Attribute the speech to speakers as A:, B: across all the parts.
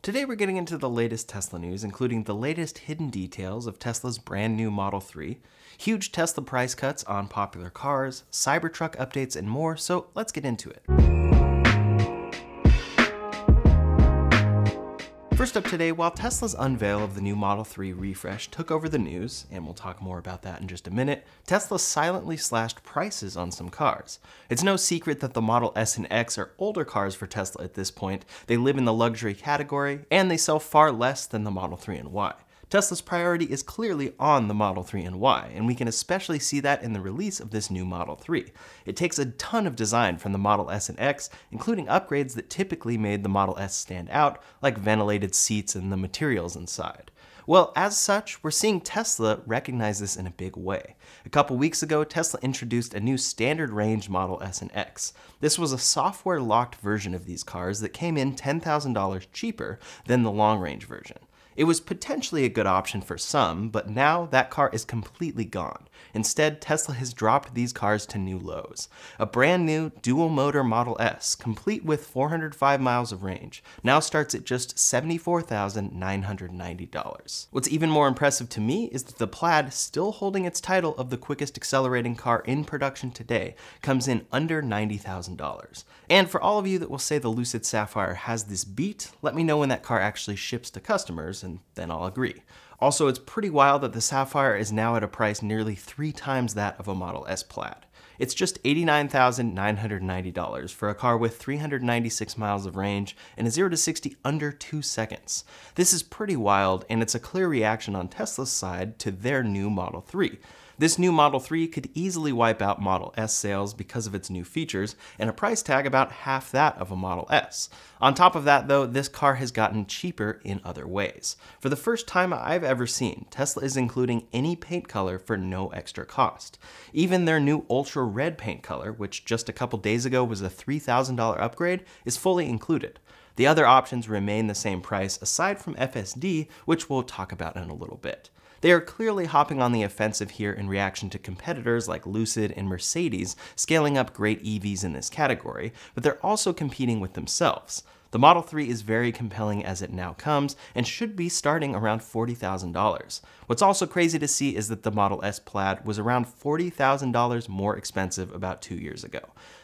A: Today we're getting into the latest Tesla news, including the latest hidden details of Tesla's brand new Model 3, huge Tesla price cuts on popular cars, Cybertruck updates, and more, so let's get into it. First up today, while Tesla's unveil of the new Model 3 refresh took over the news, and we'll talk more about that in just a minute, Tesla silently slashed prices on some cars. It's no secret that the Model S and X are older cars for Tesla at this point, they live in the luxury category, and they sell far less than the Model 3 and Y. Tesla's priority is clearly on the Model 3 and Y, and we can especially see that in the release of this new Model 3. It takes a ton of design from the Model S and X, including upgrades that typically made the Model S stand out, like ventilated seats and the materials inside. Well, as such, we're seeing Tesla recognize this in a big way. A couple weeks ago, Tesla introduced a new standard range Model S and X. This was a software-locked version of these cars that came in $10,000 cheaper than the long-range version. It was potentially a good option for some, but now that car is completely gone. Instead, Tesla has dropped these cars to new lows. A brand new dual-motor Model S, complete with 405 miles of range, now starts at just $74,990. What's even more impressive to me is that the Plaid, still holding its title of the quickest accelerating car in production today, comes in under $90,000. And for all of you that will say the Lucid Sapphire has this beat, let me know when that car actually ships to customers, and then I'll agree. Also, it's pretty wild that the Sapphire is now at a price nearly 3 times that of a Model S Plaid. It's just $89,990 for a car with 396 miles of range and a 0 to 60 under 2 seconds. This is pretty wild, and it's a clear reaction on Tesla's side to their new Model 3. This new Model 3 could easily wipe out Model S sales because of its new features, and a price tag about half that of a Model S. On top of that though, this car has gotten cheaper in other ways. For the first time I've ever seen, Tesla is including any paint color for no extra cost. Even their new Ultra Red paint color, which just a couple days ago was a $3,000 upgrade, is fully included. The other options remain the same price aside from FSD, which we'll talk about in a little bit. They are clearly hopping on the offensive here in reaction to competitors like Lucid and Mercedes scaling up great EVs in this category, but they're also competing with themselves. The Model 3 is very compelling as it now comes and should be starting around $40,000. What's also crazy to see is that the Model S Plaid was around $40,000 more expensive about 2 years ago.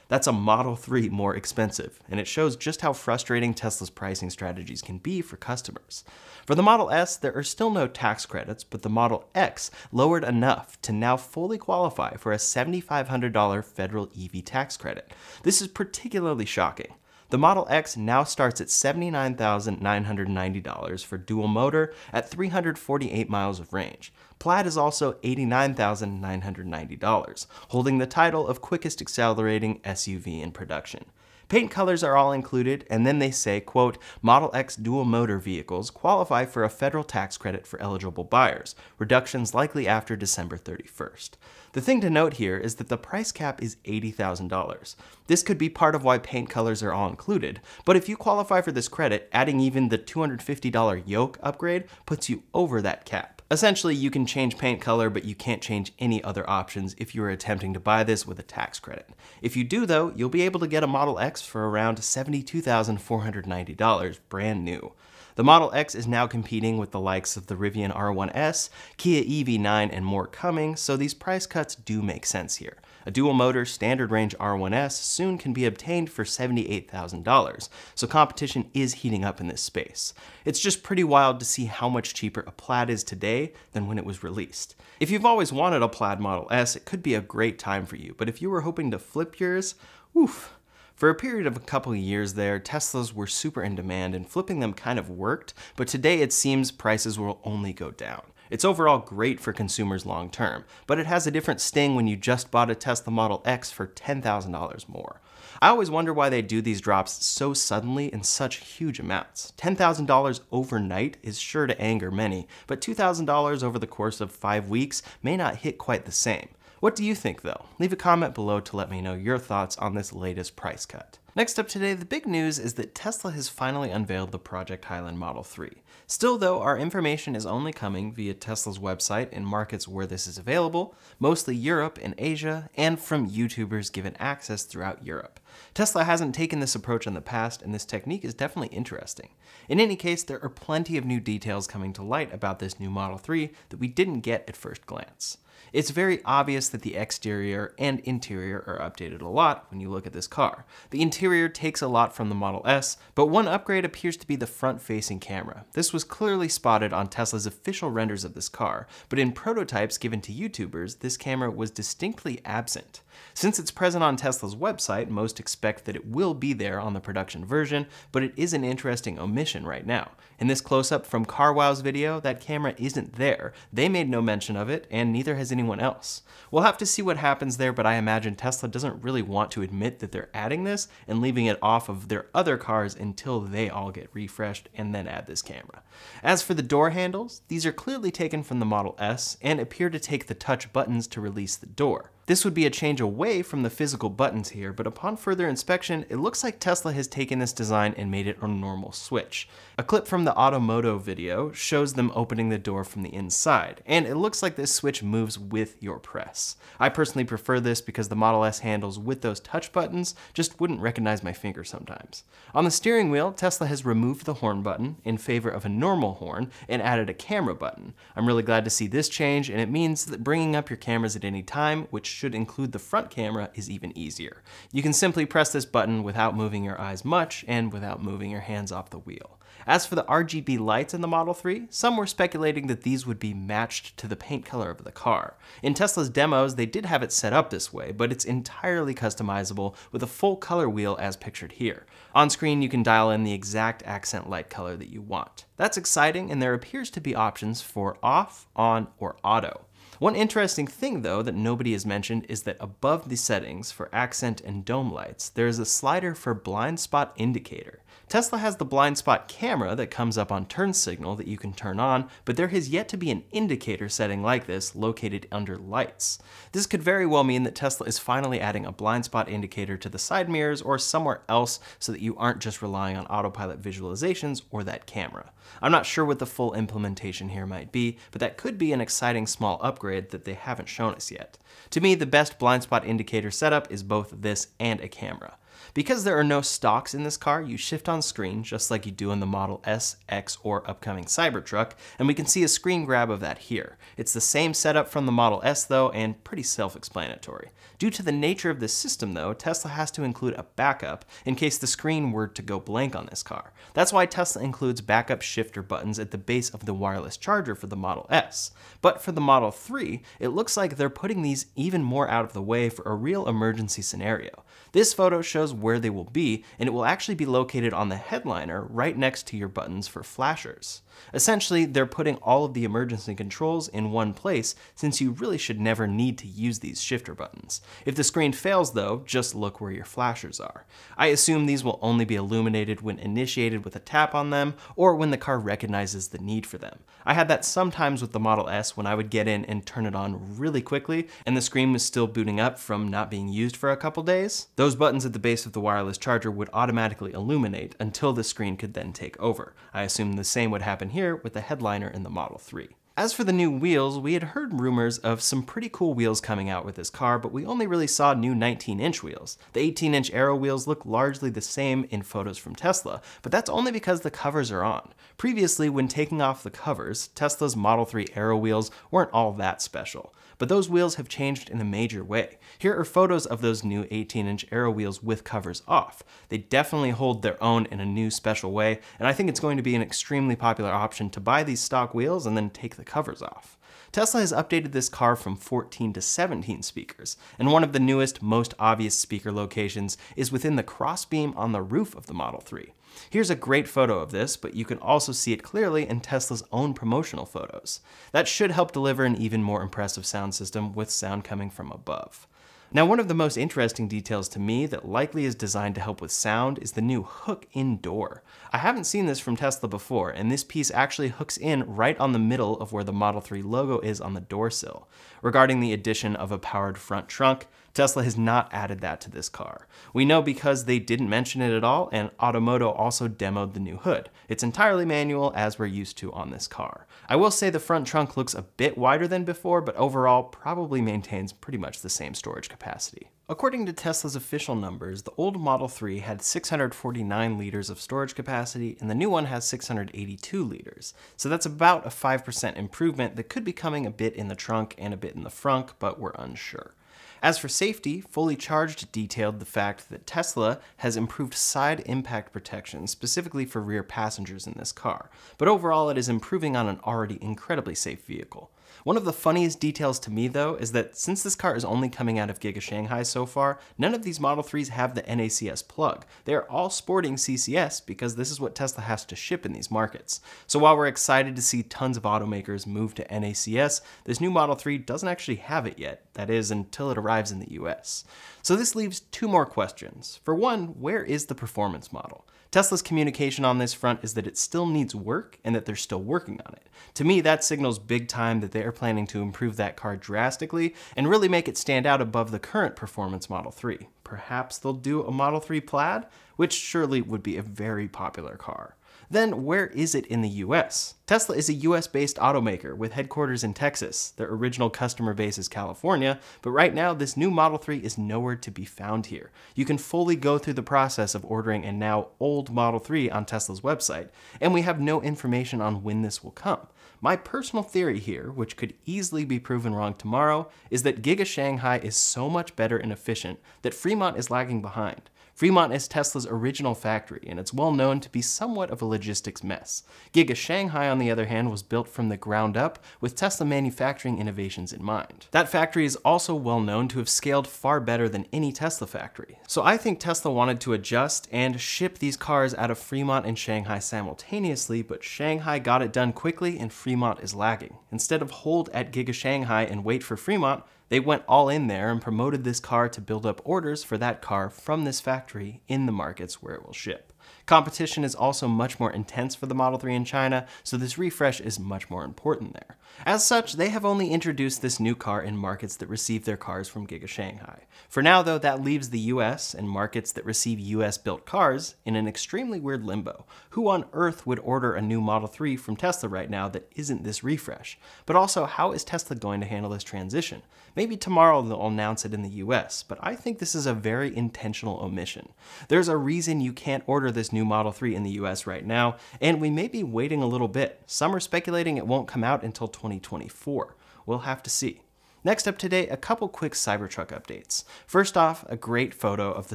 A: That's a Model 3 more expensive, and it shows just how frustrating Tesla's pricing strategies can be for customers. For the Model S, there are still no tax credits, but the Model X lowered enough to now fully qualify for a $7,500 federal EV tax credit. This is particularly shocking. The Model X now starts at $79,990 for dual motor at 348 miles of range. Plaid is also $89,990, holding the title of quickest accelerating SUV in production. Paint colors are all included, and then they say, quote, Model X dual motor vehicles qualify for a federal tax credit for eligible buyers, reductions likely after December 31st. The thing to note here is that the price cap is $80,000. This could be part of why paint colors are all included, but if you qualify for this credit, adding even the $250 yoke upgrade puts you over that cap. Essentially, you can change paint color, but you can't change any other options if you are attempting to buy this with a tax credit. If you do though, you'll be able to get a Model X for around $72,490 brand new. The Model X is now competing with the likes of the Rivian R1S, Kia EV9, and more coming, so these price cuts do make sense here. A dual-motor standard range R1S soon can be obtained for $78,000, so competition is heating up in this space. It's just pretty wild to see how much cheaper a Plaid is today than when it was released. If you've always wanted a Plaid Model S, it could be a great time for you, but if you were hoping to flip yours, oof. For a period of a couple of years there, Teslas were super in demand and flipping them kind of worked, but today it seems prices will only go down. It's overall great for consumers long term, but it has a different sting when you just bought a Tesla Model X for $10,000 more. I always wonder why they do these drops so suddenly in such huge amounts. $10,000 overnight is sure to anger many, but $2,000 over the course of 5 weeks may not hit quite the same. What do you think though? Leave a comment below to let me know your thoughts on this latest price cut. Next up today, the big news is that Tesla has finally unveiled the Project Highland Model 3. Still though, our information is only coming via Tesla's website in markets where this is available, mostly Europe and Asia, and from YouTubers given access throughout Europe. Tesla hasn't taken this approach in the past, and this technique is definitely interesting. In any case, there are plenty of new details coming to light about this new Model 3 that we didn't get at first glance. It's very obvious that the exterior and interior are updated a lot when you look at this car. The interior takes a lot from the Model S, but one upgrade appears to be the front-facing camera. This was clearly spotted on Tesla's official renders of this car, but in prototypes given to YouTubers, this camera was distinctly absent. Since it's present on Tesla's website, most expect that it will be there on the production version, but it is an interesting omission right now. In this close-up from CarWow's video, that camera isn't there. They made no mention of it, and neither has anyone else. We'll have to see what happens there, but I imagine Tesla doesn't really want to admit that they're adding this and leaving it off of their other cars until they all get refreshed and then add this camera. As for the door handles, these are clearly taken from the Model S and appear to take the touch buttons to release the door. This would be a change away from the physical buttons here, but upon further inspection, it looks like Tesla has taken this design and made it a normal switch. A clip from the Automoto video shows them opening the door from the inside, and it looks like this switch moves with your press. I personally prefer this because the Model S handles with those touch buttons just wouldn't recognize my finger sometimes. On the steering wheel, Tesla has removed the horn button in favor of a normal horn and added a camera button. I'm really glad to see this change, and it means that bringing up your cameras at any time, which should include the front camera, is even easier. You can simply press this button without moving your eyes much and without moving your hands off the wheel. As for the RGB lights in the Model 3, some were speculating that these would be matched to the paint color of the car. In Tesla's demos, they did have it set up this way, but it's entirely customizable with a full color wheel as pictured here. On screen, you can dial in the exact accent light color that you want. That's exciting, and there appears to be options for off, on, or auto. One interesting thing though that nobody has mentioned is that above the settings for accent and dome lights, there is a slider for blind spot indicator. Tesla has the blind spot camera that comes up on turn signal that you can turn on, but there has yet to be an indicator setting like this located under lights. This could very well mean that Tesla is finally adding a blind spot indicator to the side mirrors or somewhere else so that you aren't just relying on autopilot visualizations or that camera. I'm not sure what the full implementation here might be, but that could be an exciting small upgrade that they haven't shown us yet. To me, the best blind spot indicator setup is both this and a camera. Because there are no stocks in this car, you shift on screen just like you do in the Model S, X, or upcoming Cybertruck, and we can see a screen grab of that here. It's the same setup from the Model S though, and pretty self-explanatory. Due to the nature of this system though, Tesla has to include a backup in case the screen were to go blank on this car. That's why Tesla includes backup shifter buttons at the base of the wireless charger for the Model S. But for the Model 3, it looks like they're putting these even more out of the way for a real emergency scenario. This photo shows where they will be, and it will actually be located on the headliner right next to your buttons for flashers. Essentially, they're putting all of the emergency controls in one place, since you really should never need to use these shifter buttons. If the screen fails though, just look where your flashers are. I assume these will only be illuminated when initiated with a tap on them, or when the car recognizes the need for them. I had that sometimes with the Model S when I would get in and turn it on really quickly, and the screen was still booting up from not being used for a couple days. Those buttons at the base of the wireless charger would automatically illuminate until the screen could then take over. I assume the same would happen here with the headliner in the Model 3. As for the new wheels, we had heard rumors of some pretty cool wheels coming out with this car, but we only really saw new 19-inch wheels. The 18-inch Aero wheels look largely the same in photos from Tesla, but that's only because the covers are on. Previously, when taking off the covers, Tesla's Model 3 Aero wheels weren't all that special. But those wheels have changed in a major way. Here are photos of those new 18-inch Aero wheels with covers off. They definitely hold their own in a new special way, and I think it's going to be an extremely popular option to buy these stock wheels and then take the covers off. Tesla has updated this car from 14 to 17 speakers, and one of the newest, most obvious speaker locations is within the crossbeam on the roof of the Model 3. Here's a great photo of this, but you can also see it clearly in Tesla's own promotional photos. That should help deliver an even more impressive sound system with sound coming from above. Now, one of the most interesting details to me that likely is designed to help with sound is the new hook-in door. I haven't seen this from Tesla before, and this piece actually hooks in right on the middle of where the Model 3 logo is on the door sill. Regarding the addition of a powered front trunk, Tesla has not added that to this car. We know because they didn't mention it at all, and Automoto also demoed the new hood. It's entirely manual, as we're used to on this car. I will say the front trunk looks a bit wider than before, but overall probably maintains pretty much the same storage capacity. According to Tesla's official numbers, the old Model 3 had 649 liters of storage capacity, and the new one has 682 liters. So that's about a 5% improvement that could be coming a bit in the trunk and a bit in the frunk, but we're unsure. As for safety, Fully Charged detailed the fact that Tesla has improved side impact protection specifically for rear passengers in this car, but overall it is improving on an already incredibly safe vehicle. One of the funniest details to me, though, is that since this car is only coming out of Giga Shanghai so far, none of these Model 3s have the NACS plug. They are all sporting CCS because this is what Tesla has to ship in these markets. So while we're excited to see tons of automakers move to NACS, this new Model 3 doesn't actually have it yet. That is, until it arrives in the US. So this leaves two more questions. For one, where is the performance model? Tesla's communication on this front is that it still needs work and that they're still working on it. To me, that signals big time that they are planning to improve that car drastically and really make it stand out above the current performance Model 3. Perhaps they'll do a Model 3 Plaid, which surely would be a very popular car. Then where is it in the US? Tesla is a US-based automaker with headquarters in Texas. Their original customer base is California, but right now this new Model 3 is nowhere to be found here. You can fully go through the process of ordering a now old Model 3 on Tesla's website, and we have no information on when this will come. My personal theory here, which could easily be proven wrong tomorrow, is that Giga Shanghai is so much better and efficient that Fremont is lagging behind. Fremont is Tesla's original factory, and it's well known to be somewhat of a logistics mess. Giga Shanghai, on the other hand, was built from the ground up with Tesla manufacturing innovations in mind. That factory is also well known to have scaled far better than any Tesla factory. So I think Tesla wanted to adjust and ship these cars out of Fremont and Shanghai simultaneously, but Shanghai got it done quickly and Fremont is lagging. Instead of hold at Giga Shanghai and wait for Fremont, they went all in there and promoted this car to build up orders for that car from this factory in the markets where it will ship. Competition is also much more intense for the Model 3 in China, so this refresh is much more important there. As such, they have only introduced this new car in markets that receive their cars from Giga Shanghai. For now, though, that leaves the US and markets that receive US-built cars in an extremely weird limbo. Who on earth would order a new Model 3 from Tesla right now that isn't this refresh? But also, how is Tesla going to handle this transition? Maybe tomorrow they'll announce it in the US, but I think this is a very intentional omission. There's a reason you can't order this new Model 3 in the US right now, and we may be waiting a little bit. Some are speculating it won't come out until 2024. We'll have to see. Next up today, a couple quick Cybertruck updates. First off, a great photo of the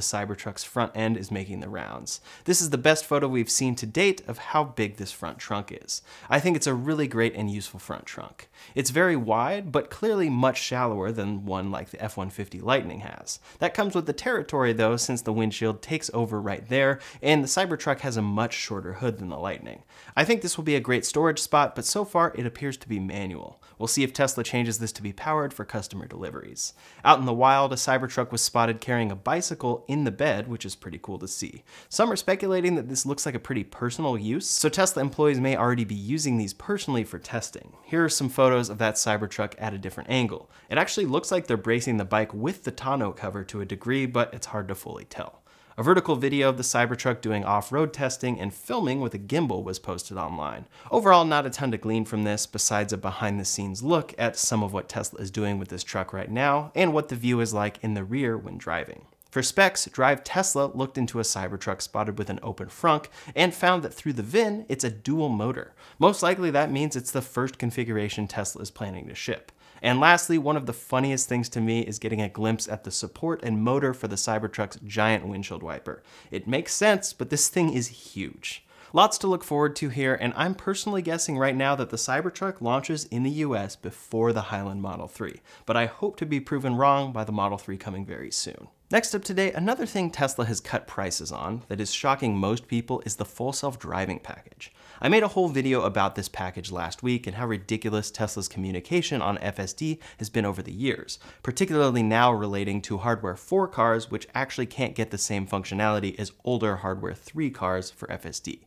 A: Cybertruck's front end is making the rounds. This is the best photo we've seen to date of how big this front trunk is. I think it's a really great and useful front trunk. It's very wide, but clearly much shallower than one like the F-150 Lightning has. That comes with the territory though, since the windshield takes over right there, and the Cybertruck has a much shorter hood than the Lightning. I think this will be a great storage spot, but so far it appears to be manual. We'll see if Tesla changes this to be powered for customer deliveries. Out in the wild, a Cybertruck was spotted carrying a bicycle in the bed, which is pretty cool to see. Some are speculating that this looks like a pretty personal use, so Tesla employees may already be using these personally for testing. Here are some photos of that Cybertruck at a different angle. It actually looks like they're bracing the bike with the tonneau cover to a degree, but it's hard to fully tell. A vertical video of the Cybertruck doing off-road testing and filming with a gimbal was posted online. Overall, not a ton to glean from this besides a behind-the-scenes look at some of what Tesla is doing with this truck right now and what the view is like in the rear when driving. For specs, Drive Tesla looked into a Cybertruck spotted with an open frunk and found that through the VIN, it's a dual motor. Most likely that means it's the first configuration Tesla is planning to ship. And lastly, one of the funniest things to me is getting a glimpse at the support and motor for the Cybertruck's giant windshield wiper. It makes sense, but this thing is huge. Lots to look forward to here, and I'm personally guessing right now that the Cybertruck launches in the US before the Highland Model 3, but I hope to be proven wrong by the Model 3 coming very soon. Next up today, another thing Tesla has cut prices on that is shocking most people is the full self-driving package. I made a whole video about this package last week and how ridiculous Tesla's communication on FSD has been over the years, particularly now relating to hardware 4 cars which actually can't get the same functionality as older hardware 3 cars for FSD.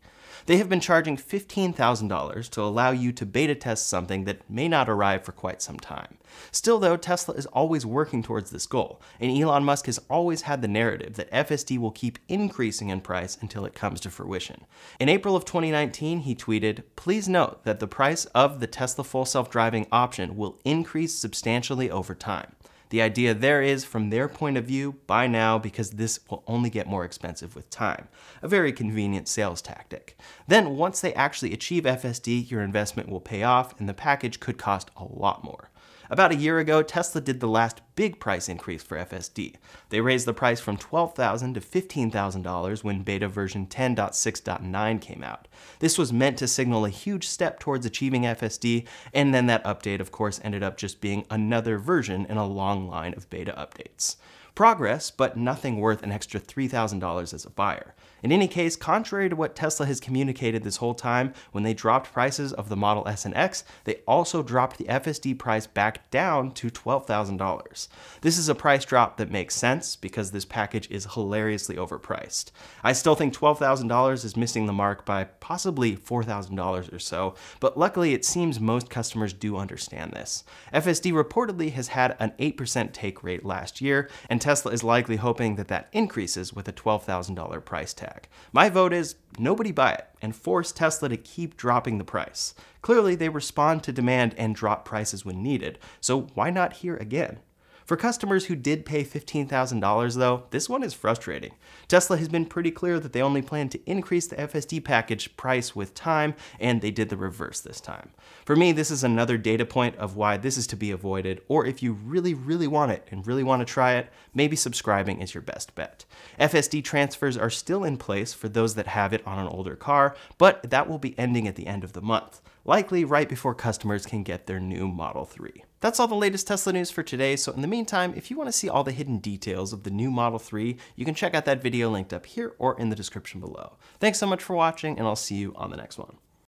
A: They have been charging $15,000 to allow you to beta test something that may not arrive for quite some time. Still though, Tesla is always working towards this goal, and Elon Musk has always had the narrative that FSD will keep increasing in price until it comes to fruition. In April of 2019, he tweeted, "Please note that the price of the Tesla full self-driving option will increase substantially over time. The idea there is, from their point of view, buy now because this will only get more expensive with time." A very convenient sales tactic. Then once they actually achieve FSD, your investment will pay off and the package could cost a lot more. About a year ago, Tesla did the last big price increase for FSD. They raised the price from $12,000 to $15,000 when beta version 10.6.9 came out. This was meant to signal a huge step towards achieving FSD, and then that update, of course, ended up just being another version in a long line of beta updates. Progress, but nothing worth an extra $3,000 as a buyer. In any case, contrary to what Tesla has communicated this whole time, when they dropped prices of the Model S and X, they also dropped the FSD price back down to $12,000. This is a price drop that makes sense because this package is hilariously overpriced. I still think $12,000 is missing the mark by possibly $4,000 or so, but luckily it seems most customers do understand this. FSD reportedly has had an 8% take rate last year, and Tesla is likely hoping that that increases with a $12,000 price tag. My vote is nobody buy it and force Tesla to keep dropping the price. Clearly they respond to demand and drop prices when needed, so why not here again? For customers who did pay $15,000 though, this one is frustrating. Tesla has been pretty clear that they only plan to increase the FSD package price with time, and they did the reverse this time. For me, this is another data point of why this is to be avoided, or if you really want it and really want to try it, maybe subscribing is your best bet. FSD transfers are still in place for those that have it on an older car, but that will be ending at the end of the month, likely right before customers can get their new Model 3. That's all the latest Tesla news for today, so in the meantime, if you want to see all the hidden details of the new Model 3, you can check out that video linked up here or in the description below. Thanks so much for watching, and I'll see you on the next one.